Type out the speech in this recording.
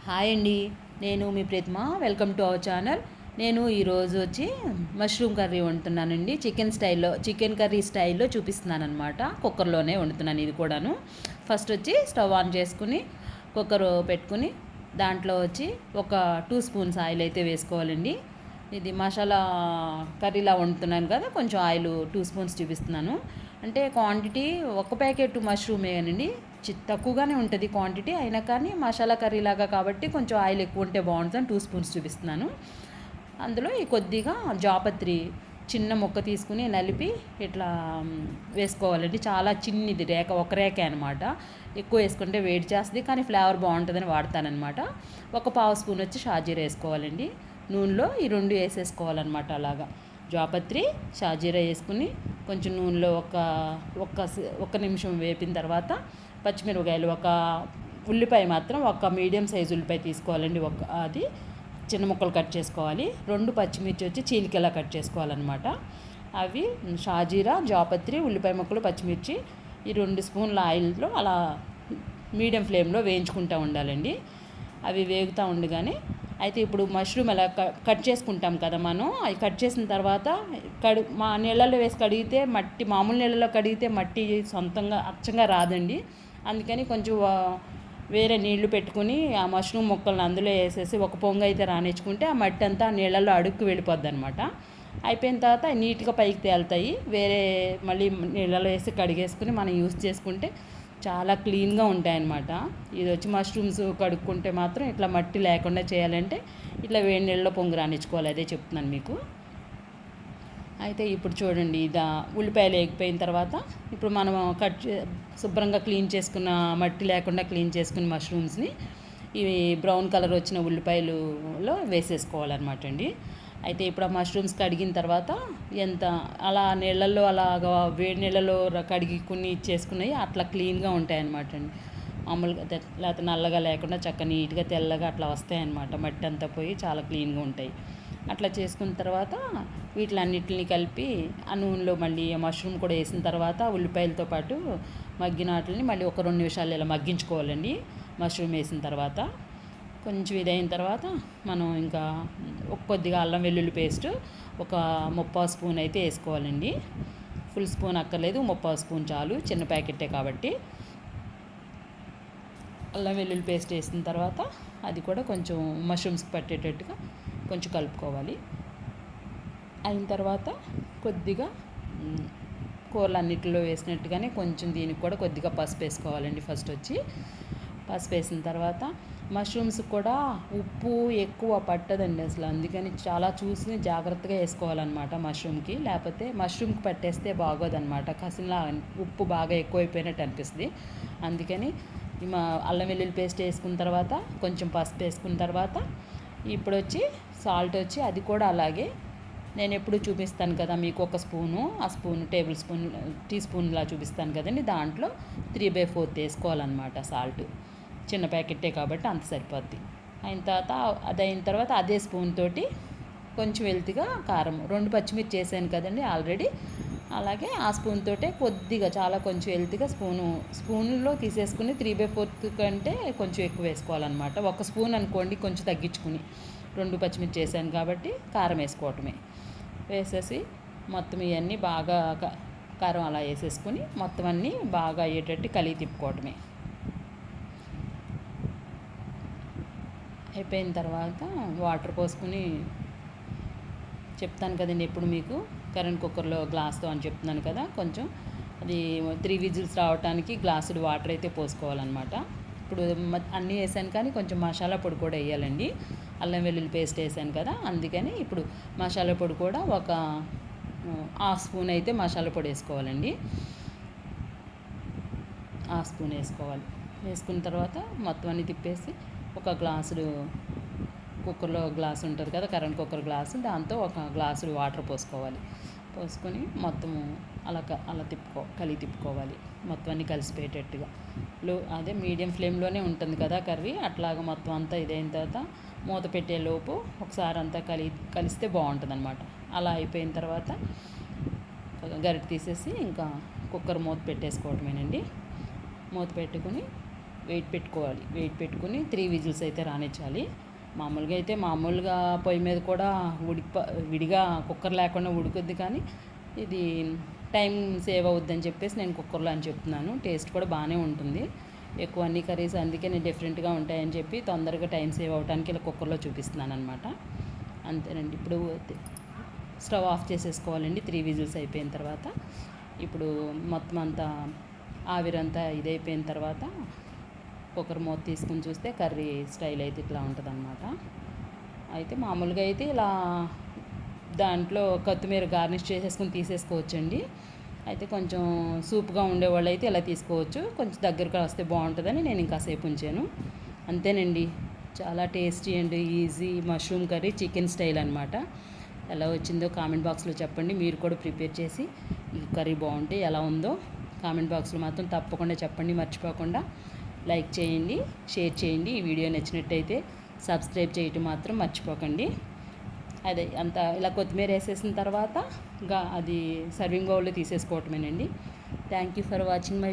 Hi అండి. నేను మీ Pratima. Welcome to our channel. నేను ఈరోజు వచ్చి మష్రూమ్ కర్రీ వండుతున్నానండి. చికెన్ కర్రీ స్టైల్లో చూపిస్తున్నాను అనమాట. కుక్కర్లోనే వండుతున్నాను ఇది కూడాను. ఫస్ట్ వచ్చి స్టవ్ ఆన్ చేసుకుని కుక్కర్ పెట్టుకుని దాంట్లో వచ్చి ఒక 2 స్పూన్స్ ఆయిల్ అయితే వేసుకోవాలండి. ఇది మసాలా కర్రీలా వండుతున్నాను కదా, కొంచెం ఆయిల్ 2 స్పూన్స్ చూపిస్తున్నాను. అంటే క్వాంటిటీ ఒక ప్యాకెట్ మష్రూమేనండి, తక్కువగానే ఉంటుంది క్వాంటిటీ అయినా కానీ మసాలా కర్రీలాగా కాబట్టి కొంచెం ఆయిల్ ఎక్కువ ఉంటే బాగుంటుందని 2 స్పూన్స్ చూపిస్తున్నాను. అందులో ఈ కొద్దిగా జాపత్రి చిన్న ముక్క తీసుకుని నలిపి ఇట్లా వేసుకోవాలండి. చాలా చిన్నది రేఖ, ఒక రేఖ అనమాట. ఎక్కువ వేసుకుంటే వేడి చేస్తుంది, కానీ ఫ్లేవర్ బాగుంటుందని వాడతానమాట. ఒక పావు స్పూన్ వచ్చి షాజీరా వేసుకోవాలండి. నూనెలో ఈ రెండు వేసేసుకోవాలన్నమాట. అలాగా జాపత్రి షాజీరా వేసుకుని కొంచెం నూనెలో ఒక నిమిషం వేపిన తర్వాత పచ్చిమిరపకాయలు, ఒక ఉల్లిపాయ మాత్రం ఒక మీడియం సైజు ఉల్లిపాయ తీసుకోవాలండి. అది చిన్న ముక్కలు కట్ చేసుకోవాలి. 2 పచ్చిమిర్చి వచ్చి చీలికలా కట్ చేసుకోవాలన్నమాట. అవి షాజీరా, జాపత్రి, ఉల్లిపాయ ముక్కలు, పచ్చిమిర్చి ఈ 2 స్పూన్ల ఆయిల్లో అలా మీడియం ఫ్లేమ్లో వేయించుకుంటూ ఉండాలండి. అవి వేగుతూ ఉండగానే అయితే ఇప్పుడు మష్రూమ్ ఎలా కట్ చేసుకుంటాం కదా మనం, అవి కట్ చేసిన తర్వాత మా నీళ్ళల్లో వేసి కడిగితే మామూలు నీళ్ళలో కడిగితే మట్టి సొంతంగా అచ్చంగా రాదండి. అందుకని కొంచెం వేరే నీళ్లు పెట్టుకుని ఆ మష్రూమ్ ముక్కలను అందులో వేసేసి ఒక పొంగు అయితే రానిచ్చుకుంటే ఆ మట్టి అంతా నీళ్ళల్లో అడుక్కు వెళ్ళిపోద్ది అనమాట. అయిపోయిన తర్వాత నీట్గా పైకి తేలుతాయి. వేరే మళ్ళీ నీళ్ళలో వేసి కడిగేసుకుని మనం యూస్ చేసుకుంటే చాలా క్లీన్గా ఉంటాయన్నమాట. ఇది వచ్చి మష్రూమ్స్ కడుక్కుంటే మాత్రం ఇట్లా మట్టి లేకుండా చేయాలంటే ఇట్లా వేడి నీళ్ళలో పొంగు రానిచ్చుకోవాలి. అదే చెప్తున్నాను మీకు. అయితే ఇప్పుడు చూడండి, ఉల్లిపాయలు వేగిపోయిన తర్వాత ఇప్పుడు మనం శుభ్రంగా క్లీన్ చేసుకున్న, మట్టి లేకుండా క్లీన్ చేసుకున్న మష్రూమ్స్ని ఇవి బ్రౌన్ కలర్ వచ్చిన ఉల్లిపాయలులో వేసేసుకోవాలన్నమాట అండి. అయితే ఇప్పుడు ఆ మష్రూమ్స్ కడిగిన తర్వాత అలా నీళ్ళల్లో అలాగా వేడి నీళ్ళలో కడిగి ఇచ్చేసుకున్నాయి అట్లా క్లీన్గా ఉంటాయన్నమాట అండి. మామూలుగా లేకపోతే నల్లగా లేకుండా చక్కగా నీట్గా తెల్లగా అట్లా వస్తాయన్నమాట. మట్టి అంతా పోయి చాలా క్లీన్గా ఉంటాయి. అట్లా చేసుకున్న తర్వాత వీటిలన్నిటిని కలిపి ఆ నూనెలో మళ్ళీ మష్రూమ్ కూడా వేసిన తర్వాత ఉల్లిపాయలతో పాటు మగ్గిన వాటిని మళ్ళీ ఒక 2 నిమిషాలు ఇలా మగ్గించుకోవాలండి. మష్రూమ్ వేసిన తర్వాత కొంచెం ఇదైన తర్వాత మనం ఇంకా కొద్దిగా అల్లం వెల్లుల్లి పేస్ట్ ఒక 3/4 స్పూన్ అయితే వేసుకోవాలండి. ఫుల్ స్పూన్ అక్కర్లేదు, 3/4 స్పూన్ చాలు, చిన్న ప్యాకెట్టే కాబట్టి. అల్లం వెల్లుల్లి పేస్ట్ వేసిన తర్వాత అది కూడా కొంచెం మష్రూమ్స్కి పట్టేటట్టుగా కొంచెం కలుపుకోవాలి. అయిన తర్వాత కొద్దిగా కూరలన్నిటిలో వేసినట్టుగానే కొంచెం దీనికి కూడా కొద్దిగా పసుపు వేసుకోవాలండి. ఫస్ట్ వచ్చి పసుపు వేసిన తర్వాత మష్రూమ్స్ కూడా ఉప్పు ఎక్కువ పట్టదండి అసలు, అందుకని చాలా చూసి జాగ్రత్తగా వేసుకోవాలన్నమాట మష్రూమ్కి. లేకపోతే మష్రూమ్కి పట్టేస్తే బాగోదన్నమాట, కసిలా ఉప్పు బాగా ఎక్కువైపోయినట్టు అనిపిస్తుంది. అందుకని అల్లం వెల్లుల్లి పేస్ట్ వేసుకున్న తర్వాత కొంచెం పసుపు వేసుకున్న తర్వాత ఇప్పుడు వచ్చి సాల్ట్ వచ్చి అది కూడా అలాగే నేను ఎప్పుడు చూపిస్తాను కదా మీకు, ఒక స్పూను, ఆ స్పూన్ టీ స్పూన్లా చూపిస్తాను కదండి, దాంట్లో 3/4 వేసుకోవాలన్నమాట సాల్ట్. చిన్న ప్యాకెట్టే కాబట్టి అంత సరిపోద్ది. అయిన తర్వాత అదే స్పూన్ తోటి కొంచెం వెల్తిగా కారం, 2 పచ్చిమిర్చి వేసాను కదండి ఆల్రెడీ, అలాగే ఆ స్పూన్ తోటే కొద్దిగా చాలా కొంచెం వెల్తిగా స్పూన్లో తీసేసుకుని 3/4 కంటే కొంచెం ఎక్కువ వేసుకోవాలన్నమాట. ఒక స్పూన్ అనుకోండి, కొంచెం తగ్గించుకుని 2 పచ్చిమిర్చి వేసాను కాబట్టి కారం వేసుకోవటమే. వేసేసి మొత్తం ఇవన్నీ బాగా కారం అలా వేసేసుకుని మొత్తం అన్నీ బాగా అయ్యేటట్టు కలిగి తిప్పుకోవటమే. అయిపోయిన తర్వాత వాటర్ పోసుకుని చెప్తాను కదండి ఎప్పుడు మీకు, కరెంట్ కుక్కర్లో గ్లాస్తో అని చెప్తున్నాను కదా, కొంచెం అది 3 విజిల్స్ రావడానికి గ్లాసుడు వాటర్ అయితే పోసుకోవాలన్నమాట. ఇప్పుడు అన్నీ వేసాను కానీ కొంచెం మసాలా పొడి కూడా వేయాలండి. అల్లం వెల్లుల్లి పేస్ట్ వేసాను కదా, అందుకని ఇప్పుడు మసాలా పొడి కూడా ఒక 1/2 స్పూన్ అయితే మసాలా పొడి వేసుకోవాలండి. 1/2 స్పూన్ వేసుకోవాలి. వేసుకున్న తర్వాత మొత్తం అన్నీ తిప్పేసి ఒక గ్లాసుడు, కుక్కర్లో గ్లాస్ ఉంటుంది కదా కరెంట్ కుక్కర్ గ్లాసు, దాంతో ఒక గ్లాసుడు వాటర్ పోసుకోవాలి. పోసుకొని మొత్తము అలా కలిగి తిప్పుకోవాలి. మొత్తం అన్నీ కలిసిపోయేటట్టుగా అదే మీడియం ఫ్లేమ్లోనే ఉంటుంది కదా కర్రీ. అట్లాగా మొత్తం అంతా ఇదైన తర్వాత మూత పెట్టేలోపు ఒకసారి అంతా కలిస్తే బాగుంటుంది అనమాట. అలా అయిపోయిన తర్వాత గరిటె తీసేసి ఇంకా కుక్కర్ మూత పెట్టేసుకోవటమేనండి. మూత పెట్టుకుని వెయిట్ పెట్టుకోవాలి. వెయిట్ పెట్టుకుని 3 విజిల్స్ అయితే రానిచ్చాలి. మామూలుగా పొయ్యి మీద కూడా విడిగా కుక్కర్ లేకుండా ఉడుకుద్ది, కానీ ఇది టైం సేవ్ అవుద్దని చెప్పేసి నేను కుక్కర్లో అని చెప్తున్నాను. టేస్ట్ కూడా బాగానే ఉంటుంది. ఎక్కువ అన్ని కర్రీస్ అందుకే నేను డిఫరెంట్గా ఉంటాయని చెప్పి తొందరగా టైం సేవ్ అవ్వడానికి ఇలా కుక్కర్లో చూపిస్తున్నాను అనమాట. అంతేనండి. ఇప్పుడు స్టవ్ ఆఫ్ చేసేసుకోవాలండి 3 విజిల్స్ అయిపోయిన తర్వాత. ఇప్పుడు మొత్తం అంతా ఆవిరంతా ఇదైపోయిన తర్వాత కుక్కర్ మూత తీసుకుని చూస్తే కర్రీ స్టైల్ అయితే ఇట్లా ఉంటుందన్నమాట. అయితే మామూలుగా అయితే ఇలా దాంట్లో కొత్తిమీర గార్నిష్ చేసేసుకుని తీసేసుకోవచ్చండి. అయితే కొంచెం సూప్గా ఉండేవాళ్ళు అయితే ఇలా తీసుకోవచ్చు. కొంచెం దగ్గరగా వస్తే బాగుంటుందని నేను ఇంకాసేపు ఉంచాను. అంతేనండి. చాలా tasty and easy mushroom curry chicken style అనమాట. ఎలా వచ్చిందో కామెంట్ బాక్స్లో చెప్పండి. మీరు కూడా ప్రిపేర్ చేసి ఈ కర్రీ బాగుంటే ఎలా ఉందో కామెంట్ బాక్స్లో మాత్రం తప్పకుండా చెప్పండి. మర్చిపోకుండా లైక్ చేయండి, షేర్ చేయండి. ఈ వీడియో నచ్చినట్టయితే సబ్స్క్రైబ్ చేయటం మాత్రం మర్చిపోకండి. అదే అంతా ఇలా కొత్తిమీర వేసేసిన తర్వాత అది సర్వింగ్ బౌల్లో తీసేసుకోవటమేనండి. Thank you for watching my